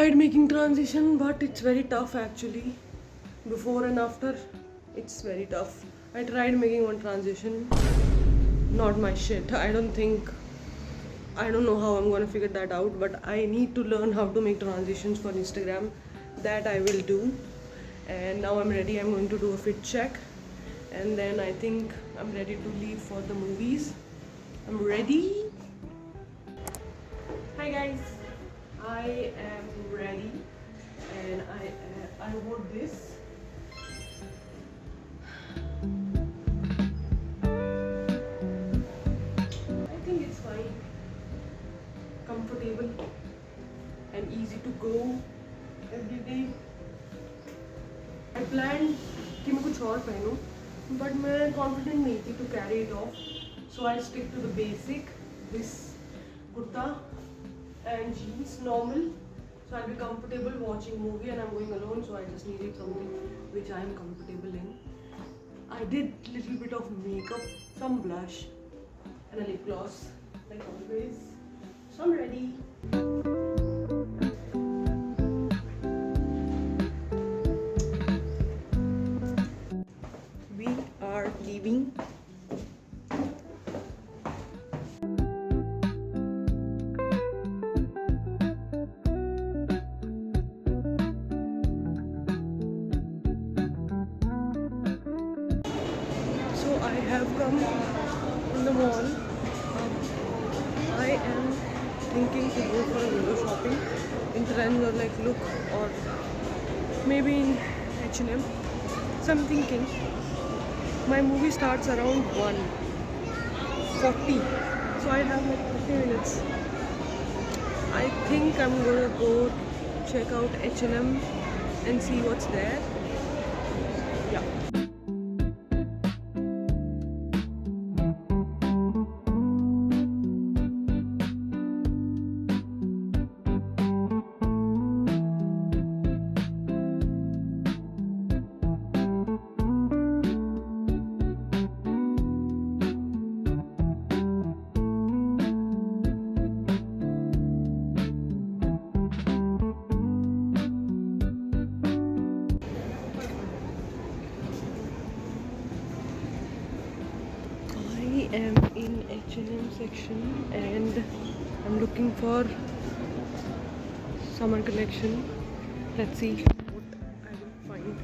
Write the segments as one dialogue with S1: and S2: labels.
S1: tried making transition, but it's very tough actually. Before and after, it's very tough. I tried making one transition, not my shit. I don't know how I'm gonna figure that out, but I need to learn how to make transitions for Instagram. That I will do. And now I'm ready. I'm going to do a fit check, and then I think I'm ready to leave for the movies. I'm ready. Hi guys, I am ready, and I wore this. I think it's fine, comfortable, and easy to go every day. I planned कि मैं कुछ और पहनूं, but मैं confident नहीं थी to carry it off, so I stick to the basic. This kurta and jeans normal, so I'll be comfortable watching movie, and I'm going alone, so I just needed something which I am comfortable in. I did little bit of makeup, some blush and a lip gloss like always, so I'm ready. We are leaving. I have come in the mall. I am thinking to go for a window shopping in Trends or like Look, or maybe in H&M. So I'm thinking my movie starts around 1:40, so I have like 30 minutes. I think I'm gonna go check out H&M and see what's there. Yeah. I am in H&M section and I'm looking for summer collection. Let's see what I will find.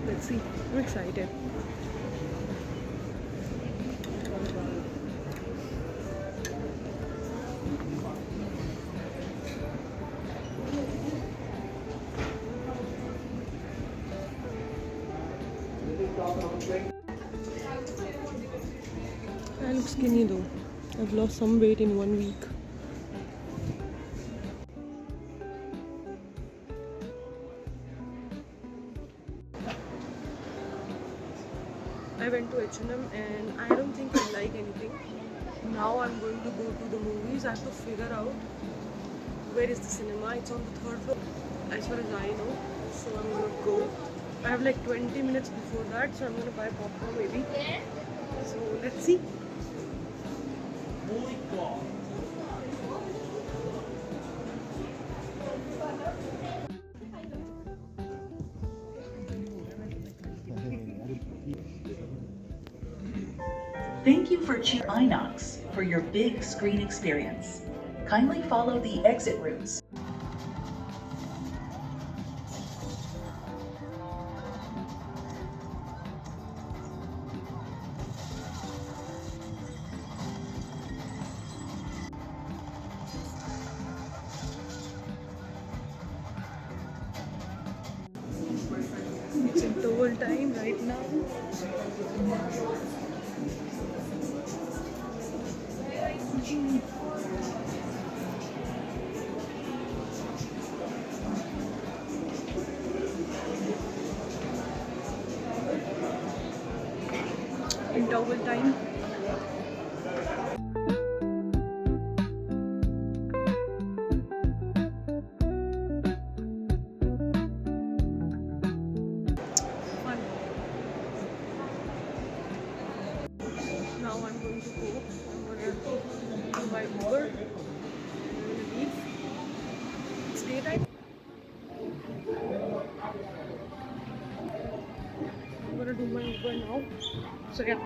S1: Let's see. I'm excited. I look skinny though. I've lost some weight in 1 week. I went to H&M and I don't think I like anything. Now I'm going to go to the movies. I have to figure out where is the cinema. It's on the 3rd floor as far as I know. So I'm gonna go. I have like 20 minutes before that, so I'm gonna buy popcorn maybe. So let's see.
S2: Thank you for choosing Inox for your big screen experience. Kindly follow the exit routes.
S1: It's interval time right now. Interval time. Now I'm going to go. I'm going to buy Uber. I'm going to leave. It's daytime. over now. So yeah.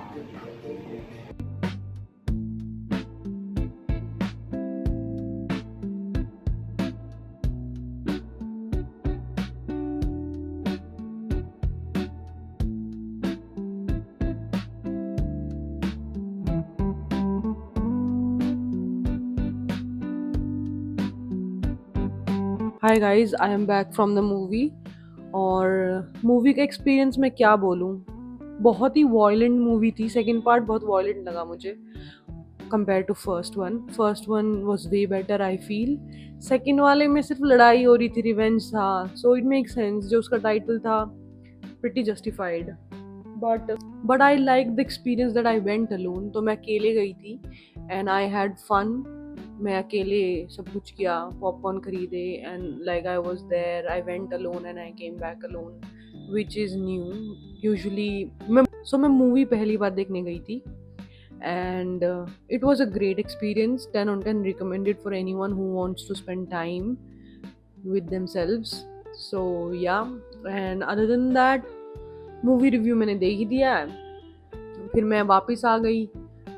S1: Hi guys, I am back from the movie. और movie का experience मैं क्या बोलूँ, बहुत ही violent movie थी। Second part बहुत violent लगा मुझे compare to first one was way better I feel. Second वाले में सिर्फ लड़ाई हो रही थी, रिवेंज था, सो इट मेक सेंस। जो उसका टाइटल था pretty justified. But I like the experience that I went alone. तो मैं अकेले गई थी एंड आई हैड फन। मैं अकेले सब कुछ किया, पॉपकॉर्न खरीदे and like I was there. I went alone and I came back alone, which is new. Usually मैं मूवी पहली बार देखने गई थी and it was a great experience. 10 on 10 recommended for anyone who wants to spend time with themselves. So yeah, and other than that, movie review मैंने देख ही दिया है, फिर मैं वापस आ गई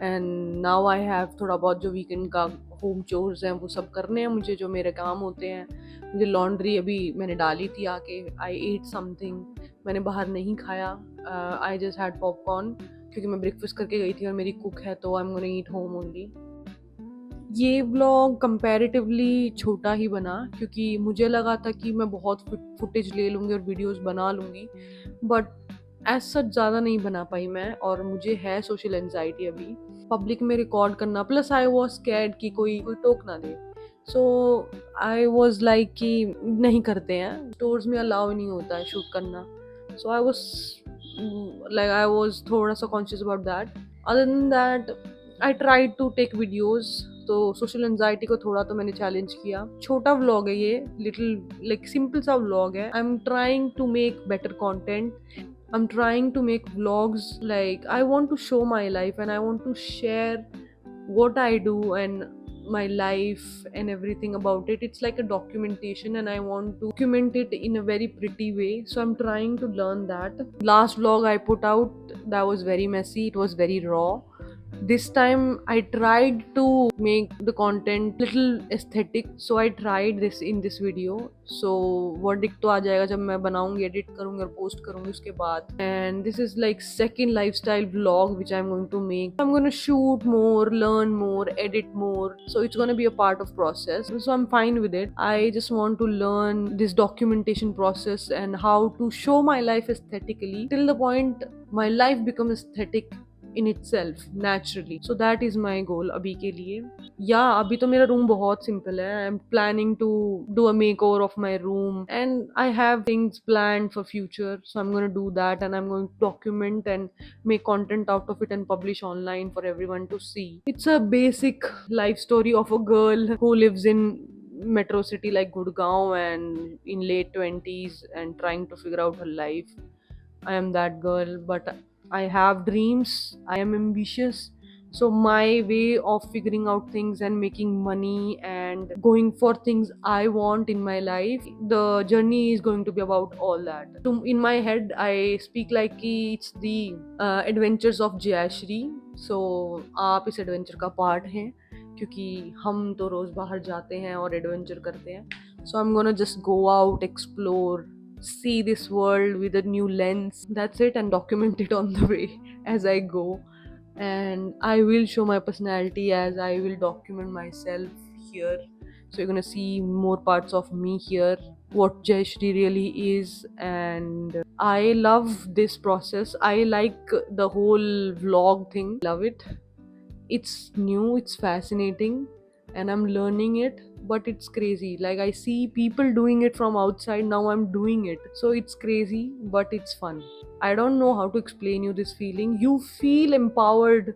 S1: एंड नाउ आई हैव थोड़ा बहुत जो वीकेंड का होम चोर्स हैं वो सब करने हैं मुझे, जो मेरे काम होते हैं। मुझे लॉन्ड्री अभी मैंने डाली थी आके। आई एट समथिंग, मैंने बाहर नहीं खाया। आई जस्ट हैड पॉपकॉर्न क्योंकि मैं ब्रेकफास्ट करके गई थी और मेरी कुक है तो I am gonna eat home only. ये व्लॉग कंपैरेटिवली छोटा ही बना क्योंकि मुझे लगा था कि मैं बहुत फुटेज ले लूँगी और वीडियोस बना लूँगी, बट एज सच ज़्यादा नहीं बना पाई मैं। और मुझे है सोशल एंजाइटी अभी पब्लिक में रिकॉर्ड करना, प्लस आई वॉज स्कैर्ड कि कोई टोक ना दे। सो आई वॉज लाइक कि नहीं करते हैं, स्टोर्स में अलाउ नहीं होता है शूट करना। So I was like I was थोड़ा सा conscious about that. Other than that I try to take videos. तो सोशल एंजाइटी को थोड़ा तो मैंने चैलेंज किया। छोटा व्लॉग है ये, लिटिल लाइक सिंपल सा व्लॉग है। I am trying to make better content. I'm trying to make vlogs. Like, I want to show my life and I want to share what I do and my life and everything about it. It's like a documentation and I want to document it in a very pretty way. So I'm trying to learn that. Last vlog I put out, that was very messy. It was very raw. This time I tried to make the content little aesthetic, so I tried this in this video. So verdict तो आ जाएगा जब मैं बनाऊंगी, edit करूंगी और post करूंगी उसके बाद. And this is like second lifestyle vlog which I'm going to make. I'm going to shoot more, learn more, edit more, so it's going to be a part of process. So I'm fine with it. I just want to learn this documentation process and how to show my life aesthetically till the point my life becomes aesthetic in itself naturally. So that is my goal अभी के लिए. Yeah, अभी तो मेरा room बहुत simple है. I'm planning to do a makeover of my room and I have things planned for future. So I'm going to do that and I'm going to document and make content out of it and publish online for everyone to see. It's a basic life story of a girl who lives in metro city like Gurgaon and in late 20s and trying to figure out her life. I am that girl, but I have dreams. I am ambitious. So my way of figuring out things and making money and going for things I want in my life, the journey is going to be about all that. So in my head, I speak like कि it's the adventures of Jayashri. So आप इस adventure का part हैं क्योंकि हम तो रोज बाहर जाते हैं और adventure करते हैं. So I'm gonna just go out, explore, see this world with a new lens. That's it, and document it on the way as I go. And I will show my personality as I will document myself here. So you're gonna see more parts of me here, what Jayashri really is. And I love this process. I like the whole vlog thing. Love it. It's new, it's fascinating, and I'm learning it, but it's crazy. Like, I see people doing it from outside, now I'm doing it. So it's crazy, but it's fun. I don't know how to explain you this feeling. You feel empowered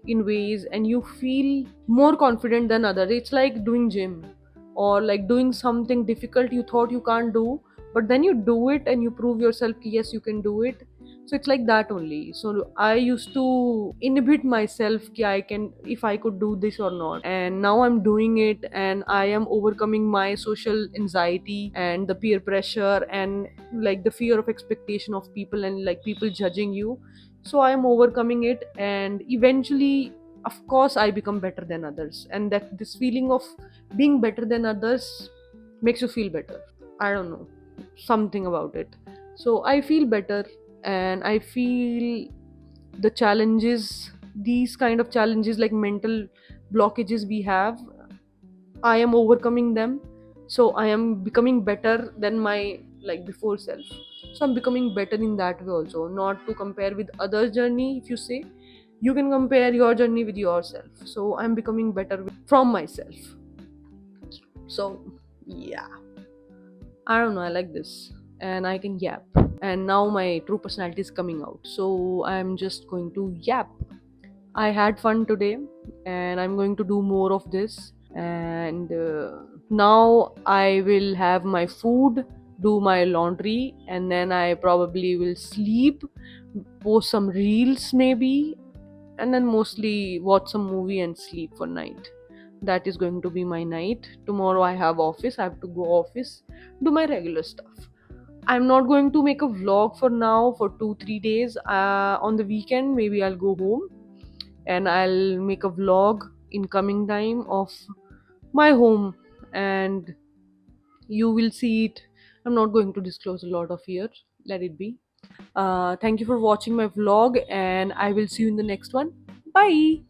S1: in ways and you feel more confident than others. It's like doing gym or like doing something difficult you thought you can't do, but then you do it and you prove yourself yes, you can do it. So it's like that only. So I used to inhibit myself ki I can, if I could do this or not, and now I'm doing it, and I am overcoming my social anxiety and the peer pressure and like the fear of expectation of people and like people judging you. So I am overcoming it, and eventually of course I become better than others, and that this feeling of being better than others makes you feel better. I don't know, something about it. So I feel better, and I feel the challenges, these kind of challenges like mental blockages we have, I am overcoming them. So I am becoming better than my like before self. So I'm becoming better in that way also, not to compare with others journey. If you say, you can compare your journey with yourself, so I'm becoming better from myself. So yeah, I don't know, I like this, and I can yap, and now my true personality is coming out, so I'm just going to yap. I had fun today, and I'm going to do more of this. And now I will have my food, do my laundry, and then I probably will sleep, post some reels maybe, and then mostly watch some movie and sleep for night. That is going to be my night. Tomorrow I have office, I have to go office, do my regular stuff. I'm not going to make a vlog for now for 2 3 days. On the weekend maybe I'll go home and I'll make a vlog in coming time of my home, and you will see it. I'm not going to disclose a lot of here. Let it be. Thank you for watching my vlog, and I will see you in the next one. Bye.